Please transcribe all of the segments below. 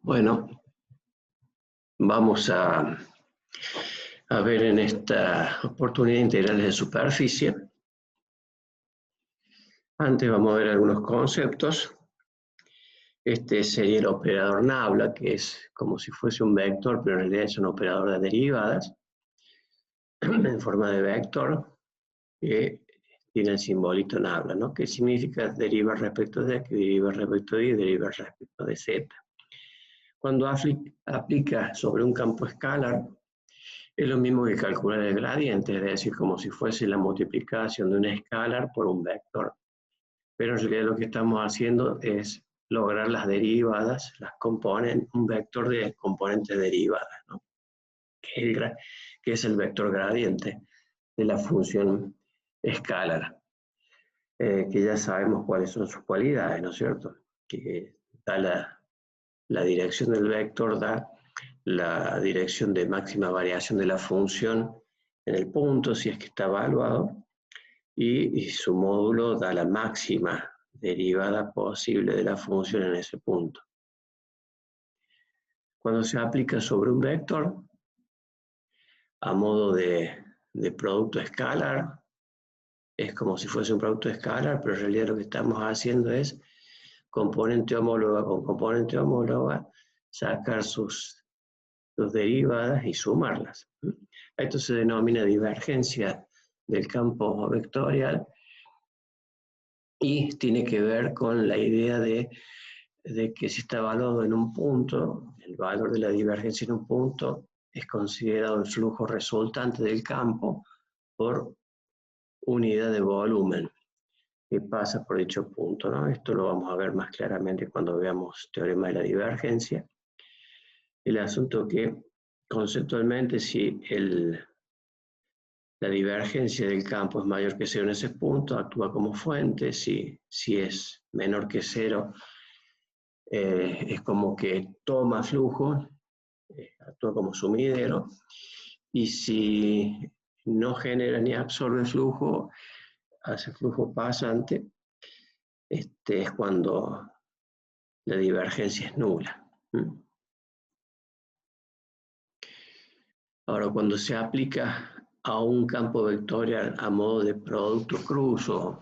Bueno, vamos a ver en esta oportunidad integrales de superficie. Antes vamos a ver algunos conceptos. Este sería el operador nabla, que es como si fuese un vector, pero en realidad es un operador de derivadas en forma de vector, que tiene el simbolito nabla, ¿no? Que significa deriva respecto de X, deriva respecto de Y, deriva respecto de Z. Cuando aplica sobre un campo escalar, es lo mismo que calcular el gradiente, es decir, como si fuese la multiplicación de un escalar por un vector. Pero en realidad lo que estamos haciendo es lograr las derivadas, un vector de componentes derivadas, ¿no? que es el vector gradiente de la función escalar, que ya sabemos cuáles son sus cualidades, ¿no es cierto? Que da la dirección del vector, da la dirección de máxima variación de la función en el punto, si es que está evaluado, y su módulo da la máxima derivada posible de la función en ese punto. Cuando se aplica sobre un vector, a modo de producto escalar, es como si fuese un producto escalar, pero en realidad lo que estamos haciendo es componente homóloga con componente homóloga, sacar sus derivadas y sumarlas. Esto se denomina divergencia del campo vectorial y tiene que ver con la idea de que si está evaluado en un punto, el valor de la divergencia en un punto es considerado el flujo resultante del campo por unidad de volumen que pasa por dicho punto, ¿no? Esto lo vamos a ver más claramente cuando veamos teorema de la divergencia. El asunto que conceptualmente si la divergencia del campo es mayor que 0 en ese punto, actúa como fuente. Si es menor que 0, es como que toma flujo, actúa como sumidero. Y si no genera ni absorbe flujo, hace flujo pasante, es cuando la divergencia es nula. Ahora, cuando se aplica a un campo vectorial a modo de producto cruz o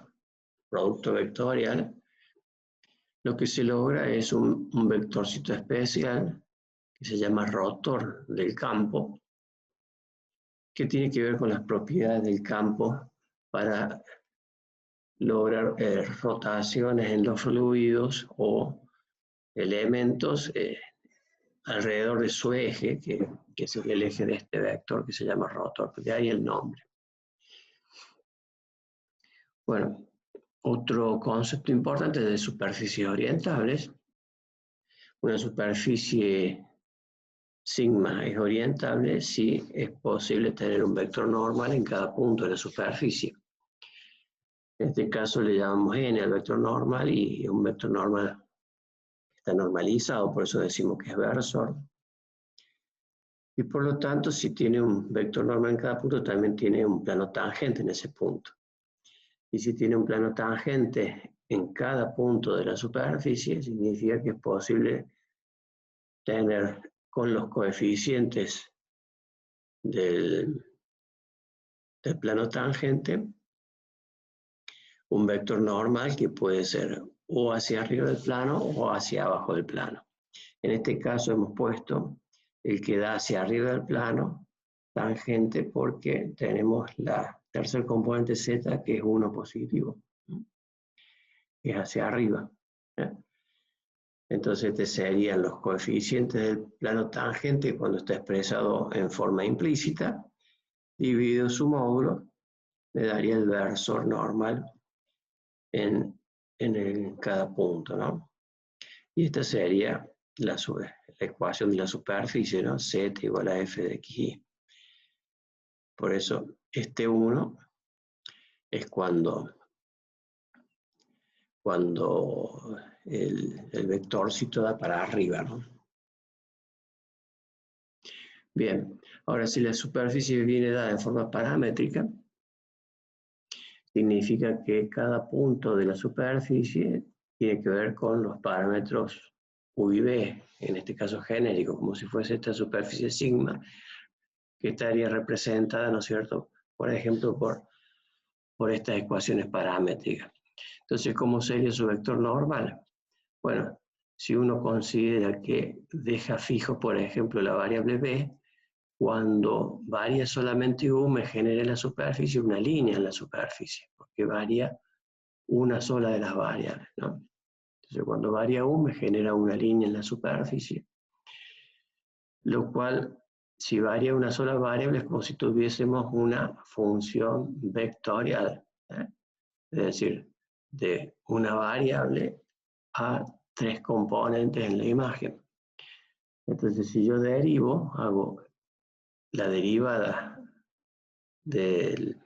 producto vectorial, lo que se logra es un vectorcito especial que se llama rotor del campo, que tiene que ver con las propiedades del campo para lograr rotaciones en los fluidos o elementos alrededor de su eje, que es el eje de este vector que se llama rotor, de ahí el nombre. Bueno, otro concepto importante es de superficies orientables. Una superficie sigma es orientable si es posible tener un vector normal en cada punto de la superficie. En este caso le llamamos n al vector normal y un vector normal está normalizado, por eso decimos que es versor. Y por lo tanto, si tiene un vector normal en cada punto, también tiene un plano tangente en ese punto. Y si tiene un plano tangente en cada punto de la superficie, significa que es posible tener con los coeficientes del plano tangente un vector normal que puede ser o hacia arriba del plano o hacia abajo del plano. En este caso hemos puesto el que da hacia arriba del plano tangente porque tenemos la tercer componente z, que es 1 positivo, es hacia arriba. Entonces estos serían los coeficientes del plano tangente cuando está expresado en forma implícita, dividido su módulo, me daría el versor normal en cada punto, ¿no? Y esta sería la ecuación de la superficie, ¿no? Z igual a f de xy. Por eso, este 1 es cuando el vectorcito da para arriba, ¿no? Bien, ahora si la superficie viene dada en forma paramétrica, significa que cada punto de la superficie tiene que ver con los parámetros U y B, en este caso genérico, como si fuese esta superficie sigma, que estaría representada, ¿no es cierto?, por ejemplo, por estas ecuaciones paramétricas. Entonces, ¿cómo sería su vector normal? Bueno, si uno considera que deja fijo, por ejemplo, la variable B, cuando varía solamente U, me genera en la superficie una línea en la superficie, porque varía una sola de las variables, ¿no? Entonces, cuando varía U, me genera una línea en la superficie, lo cual, si varía una sola variable, es como si tuviésemos una función vectorial, ¿eh? Es decir, de una variable a 3 componentes en la imagen. Entonces, si yo derivo, hago la derivada de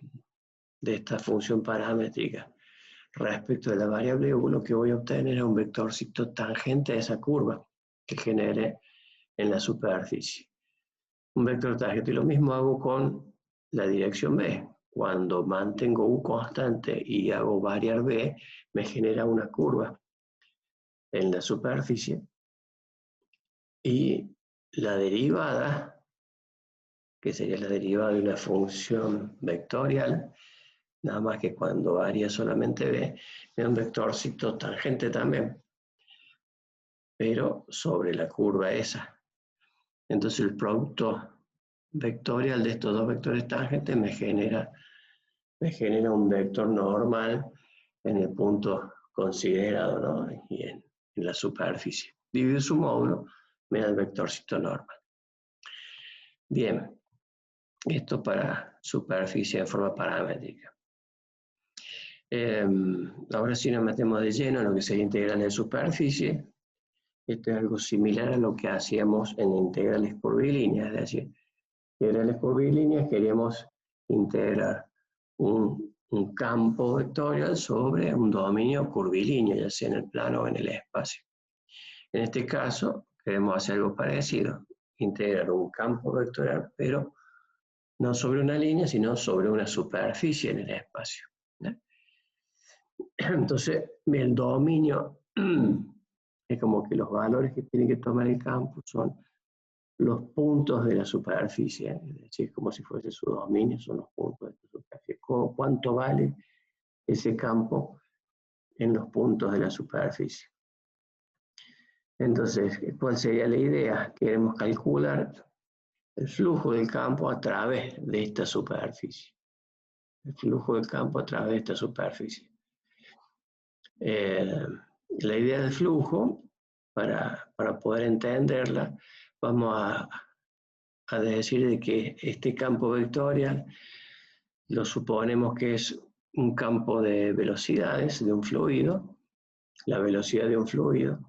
esta función paramétrica respecto de la variable U, lo que voy a obtener es un vectorcito tangente a esa curva que genere en la superficie. Un vector tangente. Y lo mismo hago con la dirección B. Cuando mantengo U constante y hago variar B, me genera una curva en la superficie. Y la derivada, que sería la derivada de una función vectorial, nada más que cuando varía solamente B, me da un vectorcito tangente también, pero sobre la curva esa. Entonces el producto vectorial de estos dos vectores tangentes me genera un vector normal en el punto considerado, ¿no? Y en la superficie. Divido su módulo, me da el vectorcito normal. Bien, esto para superficie de forma paramétrica. Ahora sí nos metemos de lleno en lo que sería integrales de superficie. Esto es algo similar a lo que hacíamos en integrales curvilíneas, es decir, integrales curvilíneas queríamos integrar un campo vectorial sobre un dominio curvilíneo, ya sea en el plano o en el espacio. En este caso, queremos hacer algo parecido, integrar un campo vectorial, pero no sobre una línea, sino sobre una superficie en el espacio, ¿no? Entonces, el dominio es como que los valores que tiene que tomar el campo son los puntos de la superficie, es decir, como si fuese su dominio, son los puntos de la superficie. ¿Cuánto vale ese campo en los puntos de la superficie? Entonces, ¿cuál sería la idea? Queremos calcular el flujo del campo a través de esta superficie. El flujo del campo a través de esta superficie. La idea del flujo, para poder entenderla, vamos a decir de que este campo vectorial lo suponemos que es un campo de velocidades de un fluido, la velocidad de un fluido.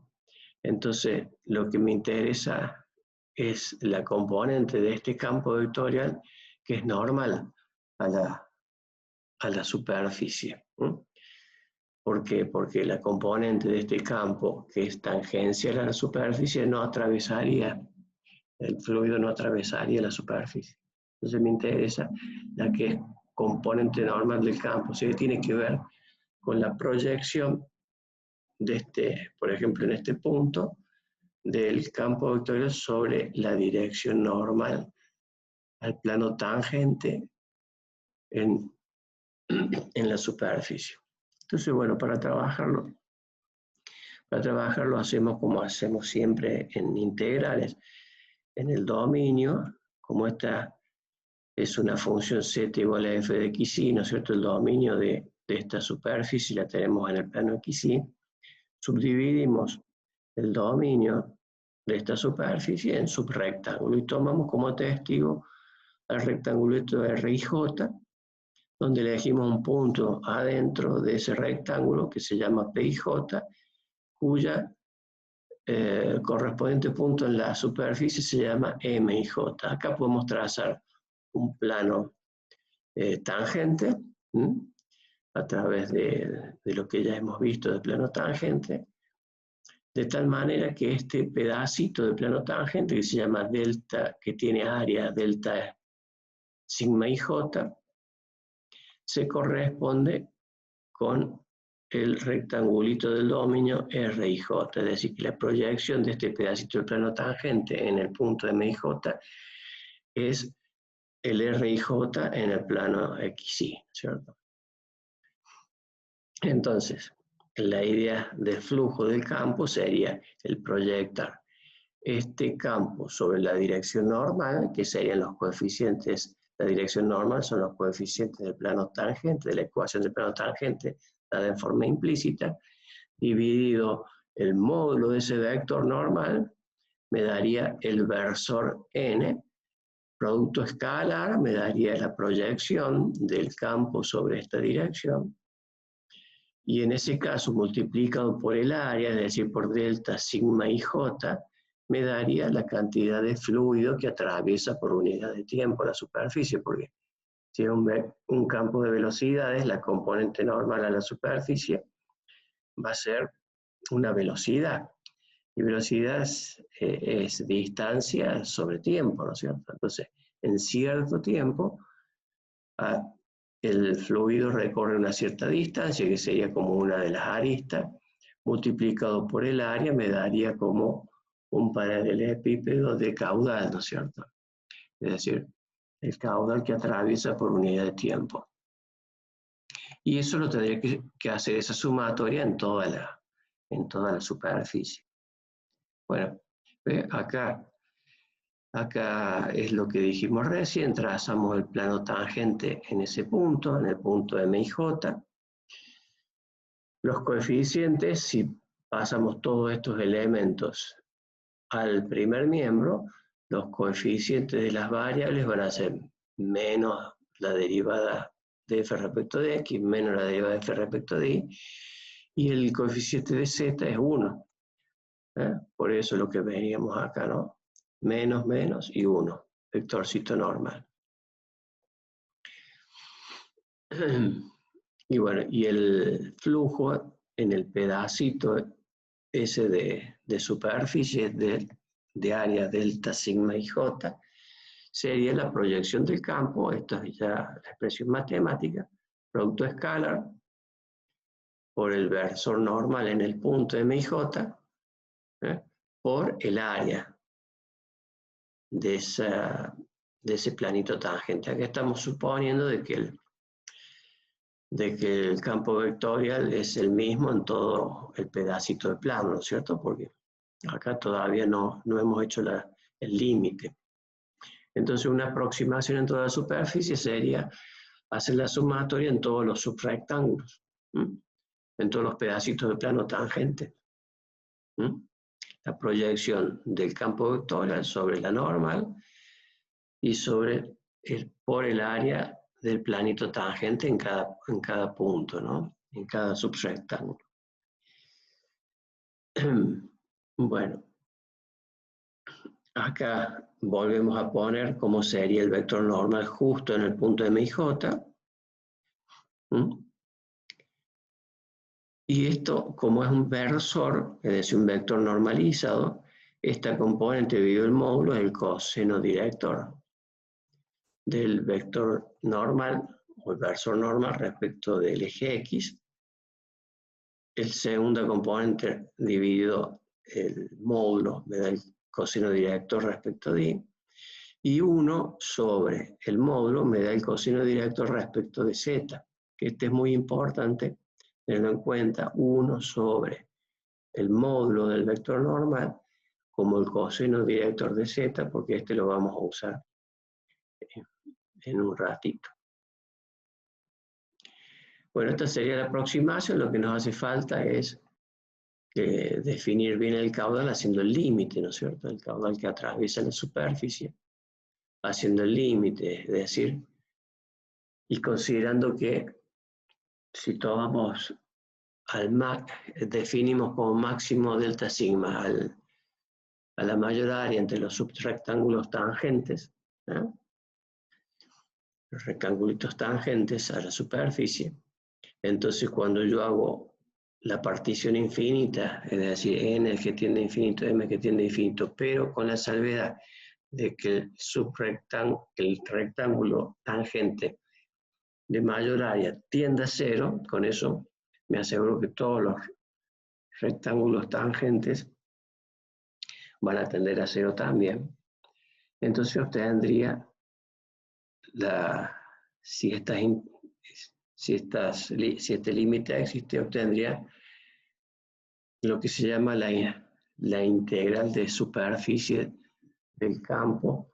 Entonces, lo que me interesa es la componente de este campo vectorial que es normal a la superficie. ¿Por qué? Porque la componente de este campo que es tangencial a la superficie no atravesaría, el fluido no atravesaría la superficie. Entonces me interesa la que es componente normal del campo, o sea, que tiene que ver con la proyección de este, por ejemplo, en este punto, del campo vectorial sobre la dirección normal al plano tangente en la superficie. Entonces, bueno, para trabajarlo hacemos como hacemos siempre en integrales. En el dominio, como esta es una función z igual a f de xy, ¿no es cierto? El dominio de esta superficie la tenemos en el plano xy. Subdividimos el dominio de esta superficie en subrectángulo y tomamos como testigo al rectangulito RIJ, donde elegimos un punto adentro de ese rectángulo que se llama PIJ, cuya correspondiente punto en la superficie se llama MIJ. Acá podemos trazar un plano tangente, a través de lo que ya hemos visto de plano tangente, de tal manera que este pedacito de plano tangente que se llama delta, que tiene área delta sigma IJ, se corresponde con el rectangulito del dominio R y J, es decir, que la proyección de este pedacito del plano tangente en el punto M y J es el R y J en el plano XY, ¿cierto? Entonces, la idea del flujo del campo sería el proyectar este campo sobre la dirección normal, que serían los coeficientes, la dirección normal son los coeficientes del plano tangente, de la ecuación del plano tangente, dada en forma implícita, dividido el módulo de ese vector normal, me daría el versor n, producto escalar me daría la proyección del campo sobre esta dirección, y en ese caso multiplicado por el área, es decir, por delta sigma y j, me daría la cantidad de fluido que atraviesa por unidad de tiempo la superficie, porque si es un campo de velocidades, la componente normal a la superficie va a ser una velocidad, y velocidad es distancia sobre tiempo, ¿no es cierto? Entonces, en cierto tiempo, el fluido recorre una cierta distancia, que sería como una de las aristas, multiplicado por el área me daría como un paralelepípedo de caudal, ¿no es cierto? Es decir, el caudal que atraviesa por unidad de tiempo. Y eso lo tendría que hacer esa sumatoria en toda la superficie. Bueno, acá es lo que dijimos recién, trazamos el plano tangente en ese punto, en el punto M y J. Los coeficientes, si pasamos todos estos elementos al primer miembro, los coeficientes de las variables van a ser menos la derivada de f respecto de x, menos la derivada de f respecto de y, y el coeficiente de z es 1. Por eso lo que veníamos acá, ¿no? Menos, menos y 1, vectorcito normal. Y bueno, y el flujo en el pedacito ese de superficie de área delta sigma y j sería la proyección del campo, esto es ya la expresión matemática, producto escalar por el versor normal en el punto M y J, por el área de ese planito tangente. Aquí estamos suponiendo de que el campo vectorial es el mismo en todo el pedacito de plano, ¿no es cierto? Porque acá todavía no hemos hecho el límite. Entonces una aproximación en toda la superficie sería hacer la sumatoria en todos los subrectángulos, en todos los pedacitos de plano tangente. La proyección del campo vectorial sobre la normal y por el área del planito tangente en cada punto, ¿no? En cada subrectángulo. Bueno, acá volvemos a poner cómo sería el vector normal justo en el punto M y J. Y esto, como es un versor, es decir, un vector normalizado, esta componente dividido el módulo es el coseno director del vector normal o el versor normal respecto del eje X. El segundo componente dividido el módulo me da el coseno director respecto de Y. Y 1 sobre el módulo me da el coseno director respecto de Z, que este es muy importante tenerlo en cuenta, 1 sobre el módulo del vector normal como el coseno director de Z, porque este lo vamos a usar en un ratito. Bueno, esta sería la aproximación, lo que nos hace falta es definir bien el caudal haciendo el límite, ¿no es cierto? El caudal que atraviesa la superficie, haciendo el límite, es decir, y considerando que si tomamos definimos como máximo delta sigma a la mayor área entre los subrectángulos tangentes, los rectangulitos tangentes a la superficie. Entonces, cuando yo hago la partición infinita, es decir, n que tiende a infinito, m que tiende a infinito, pero con la salvedad de que el rectángulo tangente de mayor área tiende a 0, con eso me aseguro que todos los rectángulos tangentes van a tender a 0 también. Entonces obtendría, si este límite existe, obtendría lo que se llama la integral de superficie del campo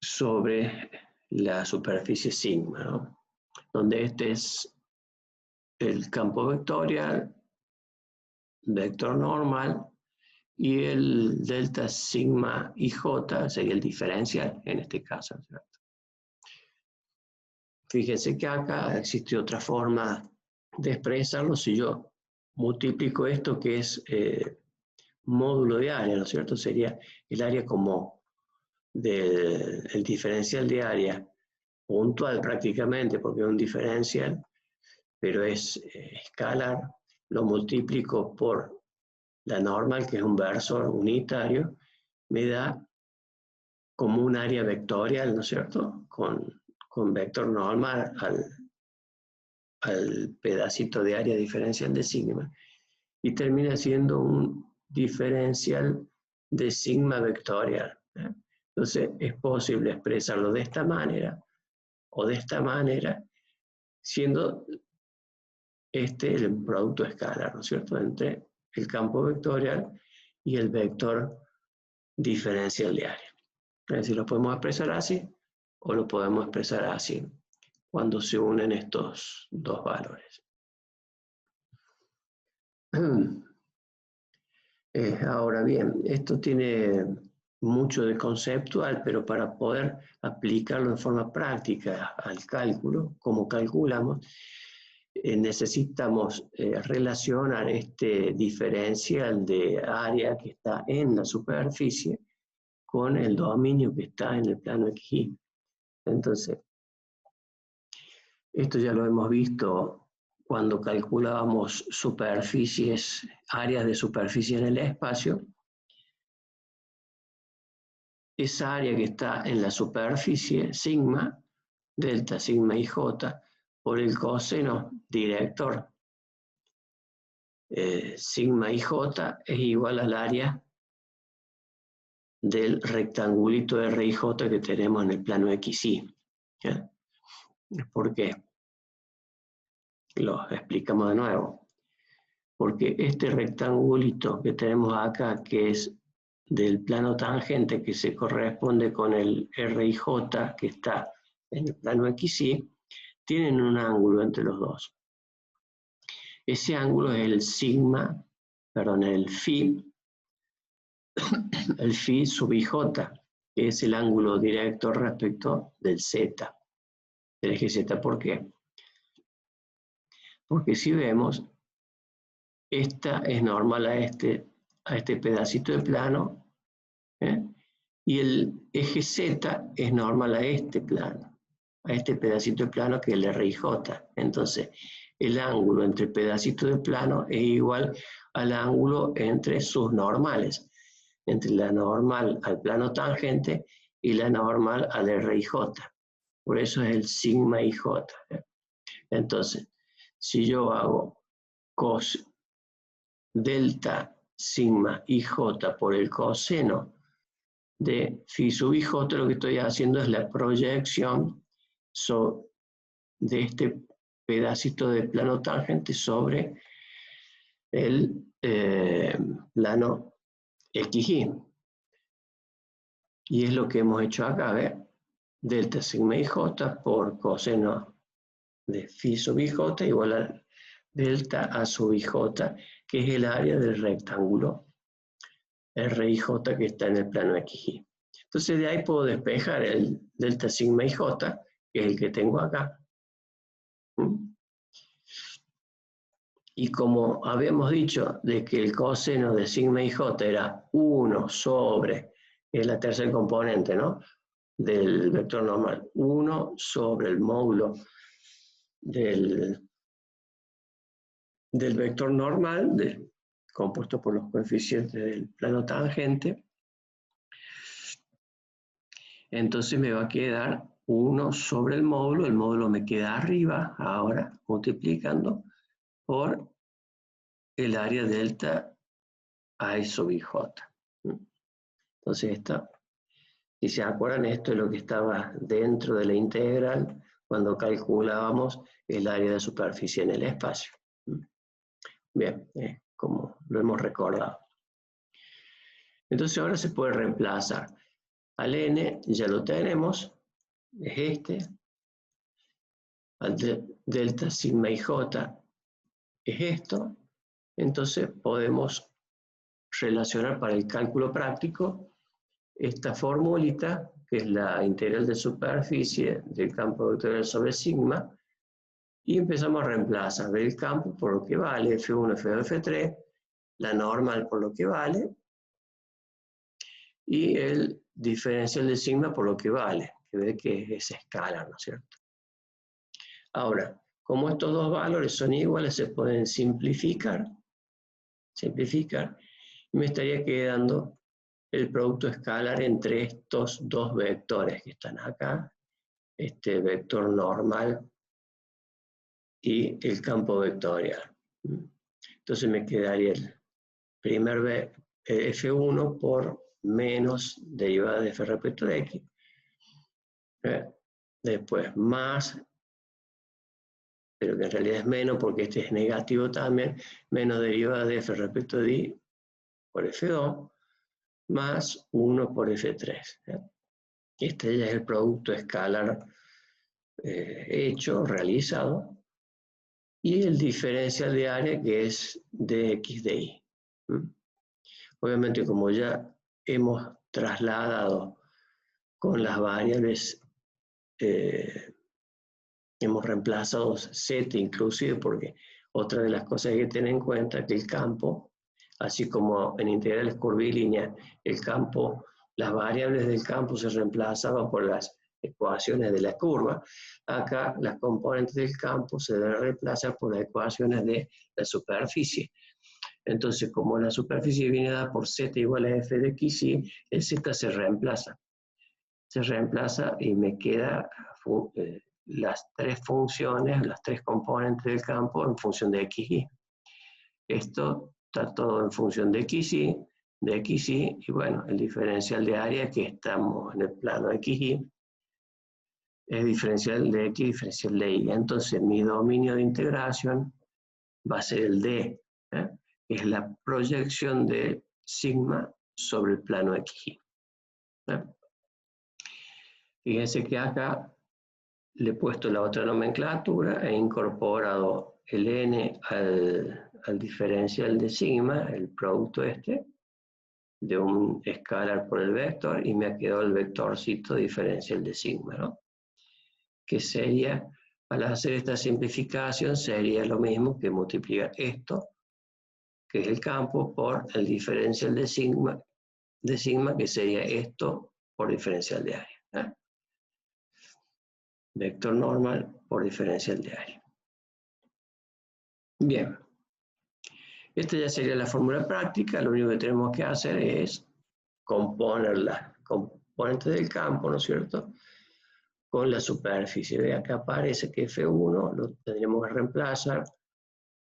sobre la superficie sigma, ¿no? Donde este es el campo vectorial, vector normal, y el delta sigma ij sería el diferencial en este caso, ¿cierto? Fíjense que acá existe otra forma de expresarlo. Si yo multiplico esto, que es módulo de área, ¿no es cierto? Sería el área como el diferencial de área puntual prácticamente, porque es un diferencial, pero es escalar. Lo multiplico por la normal, que es un versor unitario, me da como un área vectorial, ¿no es cierto? Con vector normal al pedacito de área diferencial de sigma, y termina siendo un diferencial de sigma vectorial, ¿eh? Entonces es posible expresarlo de esta manera o de esta manera, siendo este el producto escalar, ¿no es cierto?, entre el campo vectorial y el vector diferencial de área. Es decir, lo podemos expresar así o lo podemos expresar así cuando se unen estos dos valores. Ahora bien, esto tiene mucho de conceptual, pero para poder aplicarlo en forma práctica al cálculo, como calculamos, necesitamos relacionar este diferencial de área que está en la superficie con el dominio que está en el plano XY. Entonces, esto ya lo hemos visto cuando calculábamos superficies, áreas de superficie en el espacio. Esa área que está en la superficie, sigma, delta sigma ij, por el coseno director sigma ij es igual al área del rectangulito RIJ que tenemos en el plano XY. ¿Ya? ¿Por qué? Lo explicamos de nuevo. Porque este rectangulito que tenemos acá, que es del plano tangente, que se corresponde con el RIJ que está en el plano XY, tienen un ángulo entre los dos. Ese ángulo es el sigma, perdón, el phi sub ij, que es el ángulo directo respecto del z, del eje z. ¿Por qué? Porque si vemos, esta es normal a este pedacito de plano, ¿eh? Y el eje z es normal a este plano, a este pedacito de plano que es el RIJ. Entonces, el ángulo entre pedacitos de plano es igual al ángulo entre sus normales, entre la normal al plano tangente y la normal al RIJ. Por eso es el sigma ij. Entonces, si yo hago cos delta sigma ij por el coseno de phi sub ij, lo que estoy haciendo es la proyección de este pedacito de plano tangente sobre el plano XY. Y es lo que hemos hecho acá, ¿ver? Delta sigma ij por coseno de phi sub ij igual a delta a sub ij, que es el área del rectángulo RIJ que está en el plano XY. Entonces de ahí puedo despejar el delta sigma ij, que es el que tengo acá. Y como habíamos dicho de que el coseno de sigma ij era 1 sobre, es la tercer componente, ¿no?, del vector normal, 1 sobre el módulo del vector normal, compuesto por los coeficientes del plano tangente. Entonces me va a quedar 1 sobre el módulo me queda arriba, ahora multiplicando por el área delta A sub I J. Entonces esto, si se acuerdan, esto es lo que estaba dentro de la integral cuando calculábamos el área de superficie en el espacio. Bien, como lo hemos recordado. Entonces ahora se puede reemplazar. Al n ya lo tenemos, es este. Al delta sigma ij es esto. Entonces podemos relacionar para el cálculo práctico esta formulita, que es la integral de superficie del campo vectorial sobre sigma, y empezamos a reemplazar el campo por lo que vale, F1, F2, F3, la normal por lo que vale, y el diferencial de sigma por lo que vale, que ve que es escalar, ¿no es cierto? Ahora, como estos dos valores son iguales, se pueden simplificar, y me estaría quedando el producto escalar entre estos dos vectores que están acá, este vector normal y el campo vectorial. Entonces me quedaría el primer F1 por menos derivada de F respecto de X. Después más, pero que en realidad es menos porque este es negativo también, menos derivada de F respecto de Y por F2, más 1 por F3. Este ya es el producto escalar hecho, realizado, y el diferencial de área que es dx de Y. Obviamente, como ya hemos trasladado con las variables, hemos reemplazado z inclusive, porque otra de las cosas que hay que tener en cuenta es que el campo, así como en integrales curvilíneas, el campo, las variables del campo se reemplazaban por las ecuaciones de la curva. Acá las componentes del campo se deben reemplazar por las ecuaciones de la superficie. Entonces, como la superficie viene dada por z igual a f de x, y el z se reemplaza. Se reemplaza y me queda las tres funciones, las tres componentes del campo en función de xy. Esto está todo en función de xy, y bueno, el diferencial de área que estamos en el plano xy es diferencial de x, diferencial de y. Entonces mi dominio de integración va a ser el d, que es la proyección de sigma sobre el plano xy. Fíjense que acá le he puesto la otra nomenclatura, he incorporado el n al diferencial de sigma, el producto este, de un escalar por el vector, y me ha quedado el vectorcito diferencial de sigma, ¿no? Que sería, al hacer esta simplificación, sería lo mismo que multiplicar esto, que es el campo, por el diferencial de sigma, que sería esto por diferencial de área. Vector normal por diferencial de área. Bien. Esta ya sería la fórmula práctica. Lo único que tenemos que hacer es componer las componentes del campo, ¿no es cierto?, con la superficie. De acá aparece que F1 lo tendríamos que reemplazar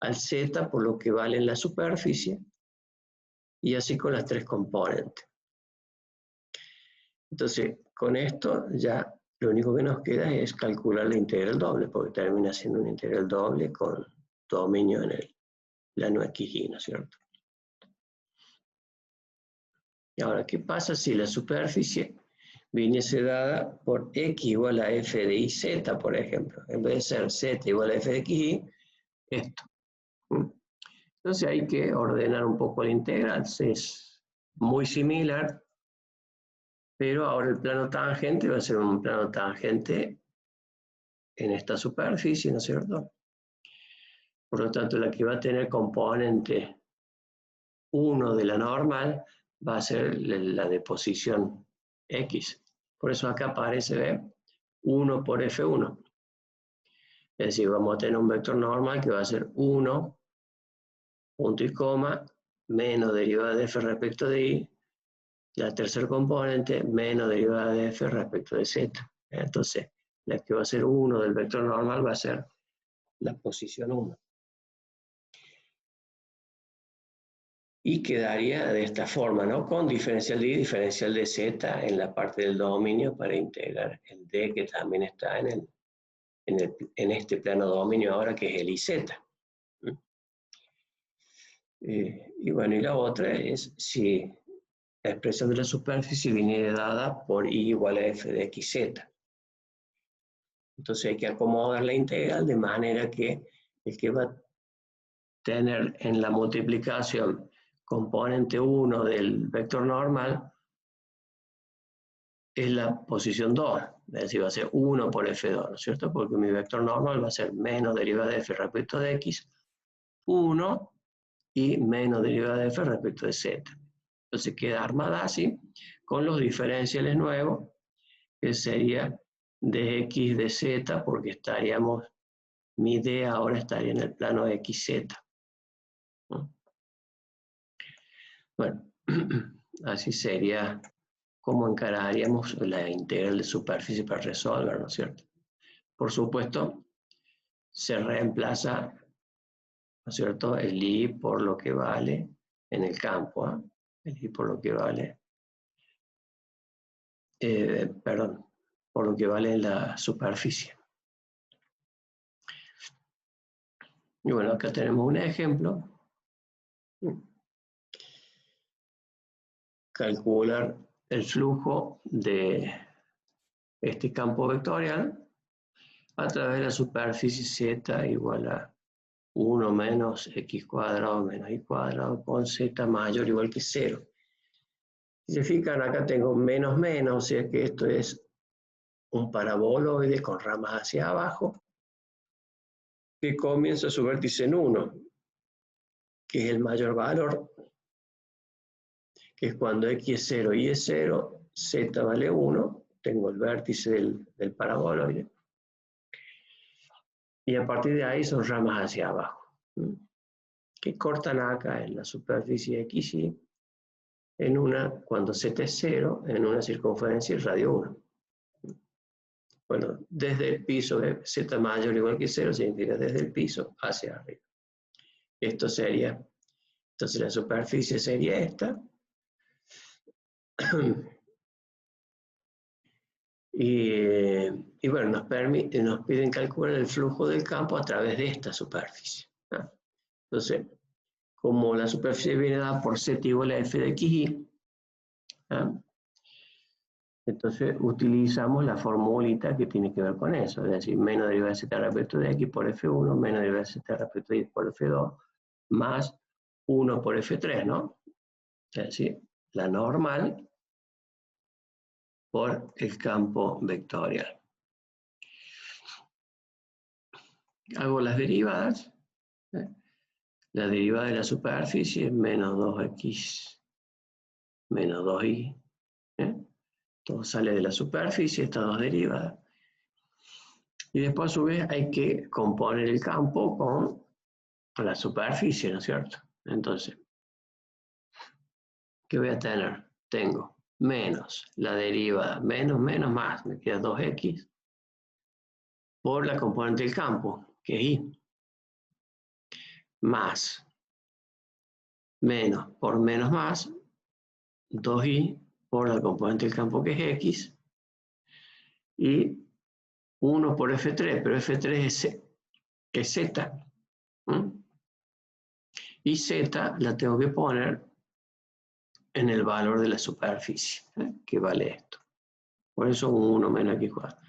al Z por lo que vale en la superficie, y así con las tres componentes. Entonces, con esto ya lo único que nos queda es calcular la integral doble, porque termina siendo una integral doble con dominio en el plano xy, ¿no es cierto? Y ahora, ¿qué pasa si la superficie viniese dada por x igual a f de y z, por ejemplo? En vez de ser z igual a f de xy, esto. Entonces hay que ordenar un poco la integral. Es muy similar, pero ahora el plano tangente va a ser un plano tangente en esta superficie, ¿no es cierto? Por lo tanto, la que va a tener componente 1 de la normal va a ser la de posición x. Por eso acá aparece 1 por F1. Es decir, vamos a tener un vector normal que va a ser 1, punto y coma, menos derivada de f respecto de y, la tercera componente menos derivada de f respecto de z. Entonces, la que va a ser 1 del vector normal va a ser la posición 1. Y quedaría de esta forma, ¿no? Con diferencial de y diferencial de z en la parte del dominio para integrar el d que también está en este plano dominio ahora, que es el iz. Y bueno, y la otra es si la expresión de la superficie viene dada por y igual a f de xz. Entonces hay que acomodar la integral de manera que el que va a tener en la multiplicación componente 1 del vector normal es la posición 2, es decir, va a ser 1 por f2, ¿no es cierto? Porque mi vector normal va a ser menos derivada de f respecto de x, 1, y menos derivada de f respecto de z. Entonces queda armada así, con los diferenciales nuevos, que sería de x de z, porque estaríamos, mi d ahora estaría en el plano xz. ¿No? Bueno, así sería como encararíamos la integral de superficie para resolver, ¿no es cierto? Por supuesto, se reemplaza, ¿no es cierto?, el i por lo que vale en el campo, ¿eh? El i por lo que vale, perdón, por lo que vale en la superficie. Y bueno, acá tenemos un ejemplo. Calcular el flujo de este campo vectorial a través de la superficie z igual a 1 menos x cuadrado menos y cuadrado con z mayor o igual que 0. Si se fijan, acá tengo menos menos, o sea que esto es un paraboloide con ramas hacia abajo que comienza su vértice en 1, que es el mayor valor, que es cuando x es 0 y es 0, z vale 1, tengo el vértice del paraboloide. Y a partir de ahí son ramas hacia abajo, que cortan acá en la superficie XY, en una, cuando z es 0, en una circunferencia y radio 1. Bueno, desde el piso de z mayor o igual que 0 significa desde el piso hacia arriba. Esto sería, entonces la superficie sería esta. Y bueno, nos piden calcular el flujo del campo a través de esta superficie, ¿no? Entonces, como la superficie viene dada por z igual a f de xy, ¿no? Entonces utilizamos la formulita que tiene que ver con eso, es decir, menos derivada de z respecto de x por f1, menos derivada de z respecto de y por f2, más 1 por f3, ¿no? Es decir, la normal por el campo vectorial. Hago las derivadas. La derivada de la superficie es menos 2x menos 2y. Todo sale de la superficie, estas dos derivadas. Y después a su vez hay que componer el campo con la superficie, ¿no es cierto? Entonces, ¿qué voy a tener? Tengo menos la derivada, menos más, me queda 2x, por la componente del campo, que es y, más, menos por menos más, 2y por la componente del campo, que es x, y 1 por f3, pero f3 es z. Y z la tengo que poner en el valor de la superficie, que vale esto. Por eso 1 menos x cuadrado.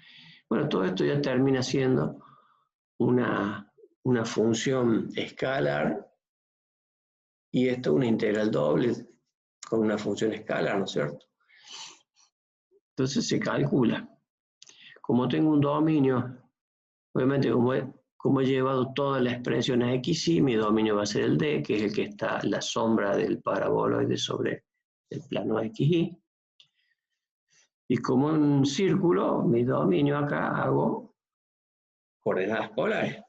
Bueno, todo esto ya termina siendo una función escalar, y esto es una integral doble con una función escalar, ¿no es cierto? Entonces se calcula. Como tengo un dominio, obviamente como he llevado todas las expresiones a x y, mi dominio va a ser el d, que es el que está la sombra del paraboloide sobre el plano xy. Y como un círculo, mi dominio acá hago coordenadas polares.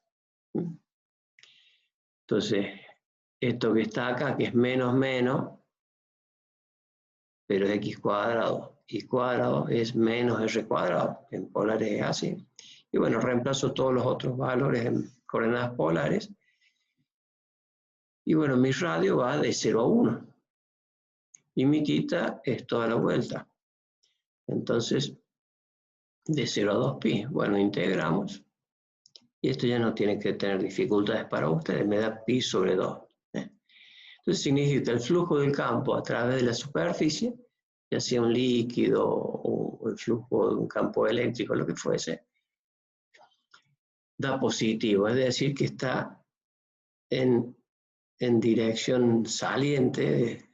Entonces, esto que está acá, que es menos, pero es x cuadrado I cuadrado es menos R cuadrado, en polares es así. Y bueno, reemplazo todos los otros valores en coordenadas polares. Y bueno, mi radio va de 0 a 1. Y mi θ es toda la vuelta. Entonces, de 0 a 2pi. Bueno, integramos. Y esto ya no tiene que tener dificultades para ustedes. Me da pi sobre 2. Entonces significa que el flujo del campo a través de la superficie, ya sea un líquido o el flujo de un campo eléctrico, lo que fuese, da positivo. Es decir, que está en dirección saliente.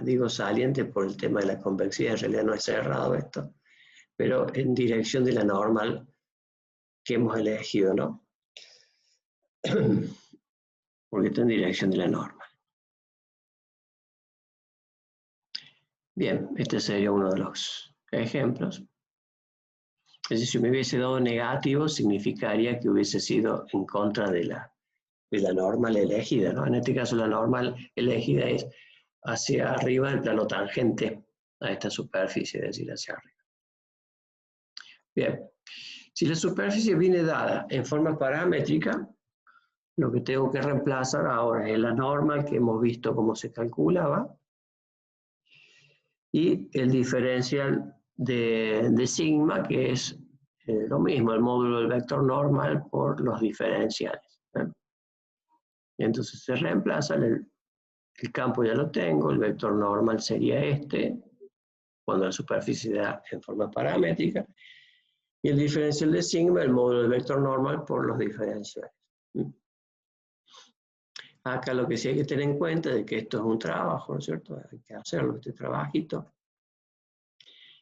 Digo saliente por el tema de la convexidad, en realidad no es cerrado esto, pero en dirección de la normal que hemos elegido, ¿no? Porque está en dirección de la normal. Bien, este sería uno de los ejemplos. Es decir, si me hubiese dado negativo, significaría que hubiese sido en contra de la normal elegida, ¿no? En este caso, la normal elegida es hacia arriba del plano tangente a esta superficie, es decir, hacia arriba. Bien, si la superficie viene dada en forma paramétrica, lo que tengo que reemplazar ahora es la normal que hemos visto cómo se calculaba y el diferencial de sigma, que es lo mismo, el módulo del vector normal por los diferenciales. Entonces se reemplaza, el campo ya lo tengo, el vector normal sería este, cuando la superficie da en forma paramétrica, y el diferencial de sigma, el módulo del vector normal por los diferenciales. Acá lo que sí hay que tener en cuenta es que esto es un trabajo, ¿no es cierto? Hay que hacerlo, este trabajito.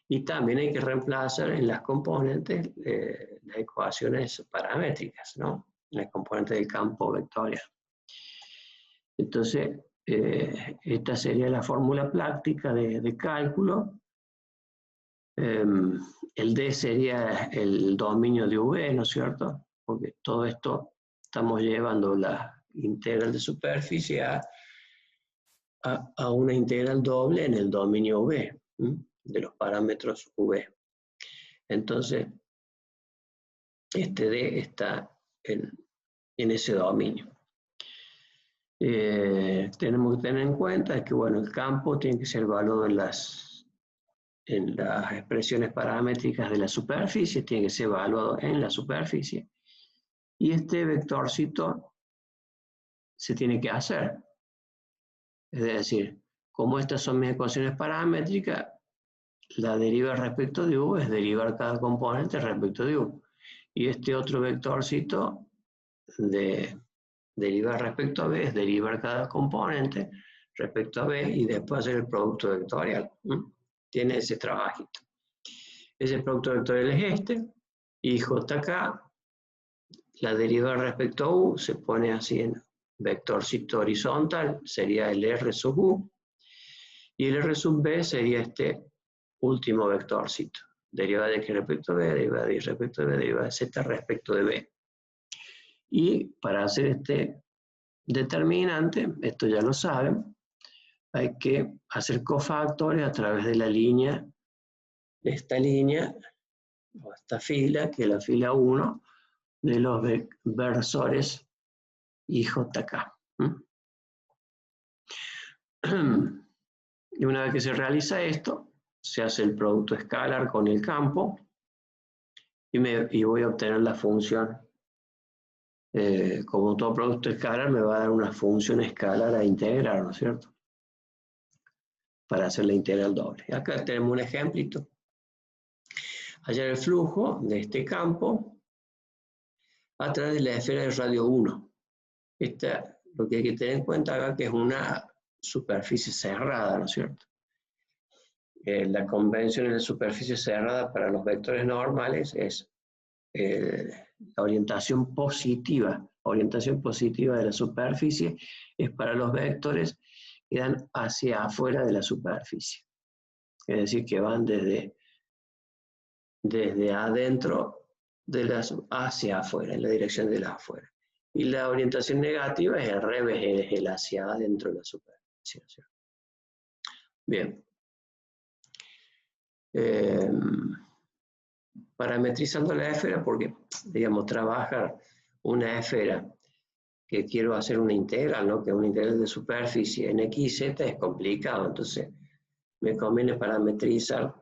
Y también hay que reemplazar en las componentes las ecuaciones paramétricas, ¿no? Las componentes del campo vectorial. Entonces, esta sería la fórmula práctica de cálculo. El D sería el dominio de V, ¿no es cierto? Porque todo esto estamos llevando la integral de superficie a una integral doble en el dominio V, de los parámetros V. Entonces, este D está en ese dominio. Tenemos que tener en cuenta que bueno, el campo tiene que ser evaluado en las expresiones paramétricas de la superficie, tiene que ser evaluado en la superficie. Y este vectorcito se tiene que hacer. Es decir, como estas son mis ecuaciones paramétricas, la deriva respecto de U es derivar cada componente respecto de U. Y este otro vectorcito de derivar respecto a B es derivar cada componente respecto a B y después hacer el producto vectorial. Tiene ese trabajito. Ese producto vectorial es este, y JK, la deriva respecto a U se pone así en vectorcito horizontal, sería el R sub U, y el R sub B sería este último vectorcito. Deriva de X respecto a B, deriva de Y respecto a B, deriva de Z respecto de B. Y para hacer este determinante, esto ya lo saben, hay que hacer cofactores a través de la línea, de esta línea, o esta fila, que es la fila 1, de los versores IJK. Y una vez que se realiza esto, se hace el producto escalar con el campo y voy a obtener la función. Como todo producto escalar me va a dar una función escalar a integrar, ¿no es cierto? Para hacer la integral doble. Acá tenemos un ejemplito. Hallar el flujo de este campo a través de la esfera de radio 1. Lo que hay que tener en cuenta acá que es una superficie cerrada, ¿no es cierto? La convención en la superficie cerrada para los vectores normales es la orientación positiva. Orientación positiva de la superficie es para los vectores que dan hacia afuera de la superficie. Es decir, que van desde adentro hacia afuera, en la dirección de la afuera. Y la orientación negativa es al revés, es el hacia adentro de la superficie. Bien. parametrizando la esfera porque, digamos, trabajar una esfera que quiero hacer una integral, ¿no? Que es una integral de superficie en x y z es complicado, entonces me conviene parametrizar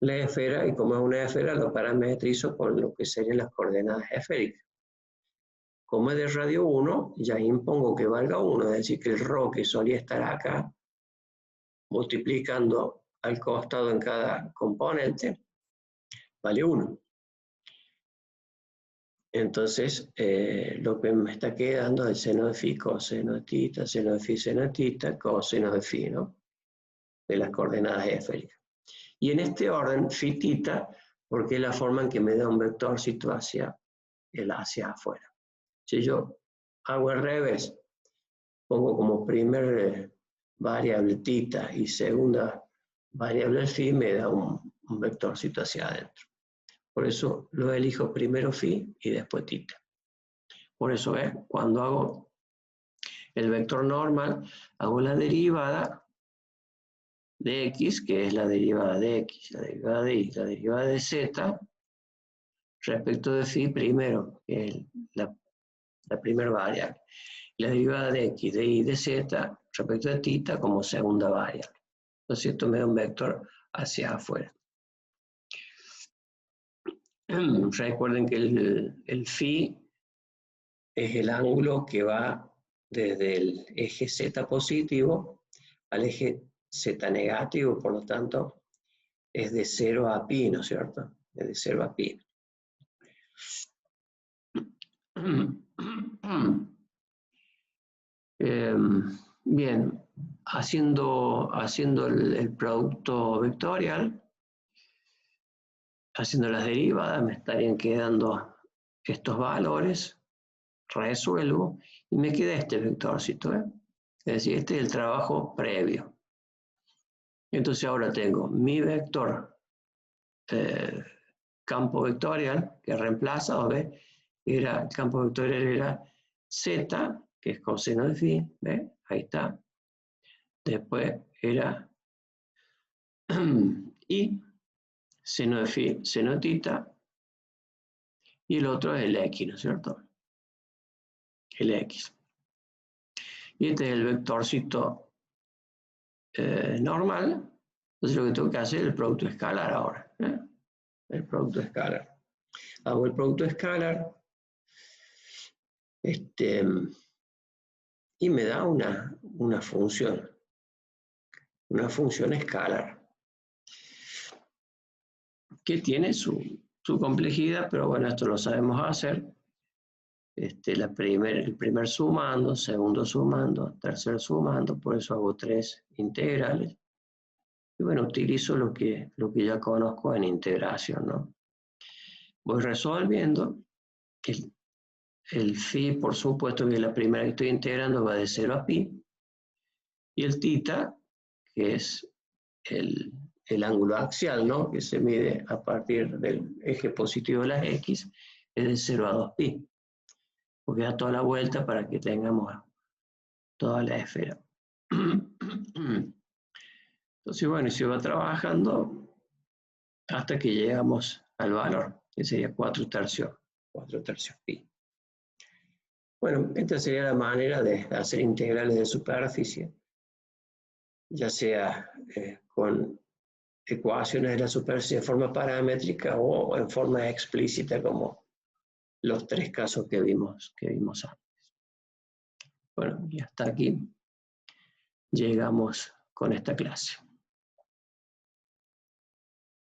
la esfera, y como es una esfera lo parametrizo con lo que serían las coordenadas esféricas. Como es de radio 1, ya impongo que valga 1, es decir, que el ρ que solía estar acá, multiplicando al costado en cada componente, vale 1. Entonces, lo que me está quedando es seno de phi, coseno de tita, seno de phi, seno de tita, coseno de phi, ¿no? De las coordenadas esféricas. Y en este orden, phi tita, porque es la forma en que me da un vectorcito hacia afuera. Si yo hago al revés, pongo como primer variable tita y segunda variable phi, me da un vectorcito hacia adentro. Por eso lo elijo primero phi y después tita. Por eso, cuando hago el vector normal, hago la derivada de x, que es la derivada de x, la derivada de y, la derivada de z, respecto de phi primero, que es la primera variable. La derivada de x, de y, de z, respecto de tita como segunda variable. Entonces esto me da un vector hacia afuera. Recuerden que el phi es el ángulo que va desde el eje z positivo al eje z negativo, por lo tanto es de 0 a pi, ¿no es cierto? Es de 0 a pi. Bien, haciendo el producto vectorial, haciendo las derivadas, me estarían quedando estos valores, resuelvo, y me queda este vectorcito, Es decir, este es el trabajo previo. Entonces ahora tengo mi vector campo vectorial, que reemplaza, el campo vectorial era z, que es coseno de phi, ¿ve? Ahí está. Después era y, seno de phi, seno de tita, y el otro es el x, ¿no es cierto? El x. Y este es el vectorcito normal. Entonces lo que tengo que hacer es el producto escalar ahora. El producto escalar. Hago el producto escalar y me da una función escalar que tiene su complejidad, pero bueno, esto lo sabemos hacer. El primer sumando, segundo sumando, tercer sumando, por eso hago 3 integrales. Y bueno, utilizo lo que ya conozco en integración, ¿no? Voy resolviendo. El phi, por supuesto, que la primera que estoy integrando va de 0 a pi. Y el tita, que es el ángulo axial, ¿no? Que se mide a partir del eje positivo de las x, es de 0 a 2 pi. Porque da toda la vuelta para que tengamos toda la esfera. Entonces, bueno, y se va trabajando hasta que llegamos al valor, que sería 4 tercios pi. Bueno, esta sería la manera de hacer integrales de superficie, ya sea con ecuaciones de la superficie en forma paramétrica o en forma explícita, como los 3 casos que vimos antes. Bueno, y hasta aquí llegamos con esta clase.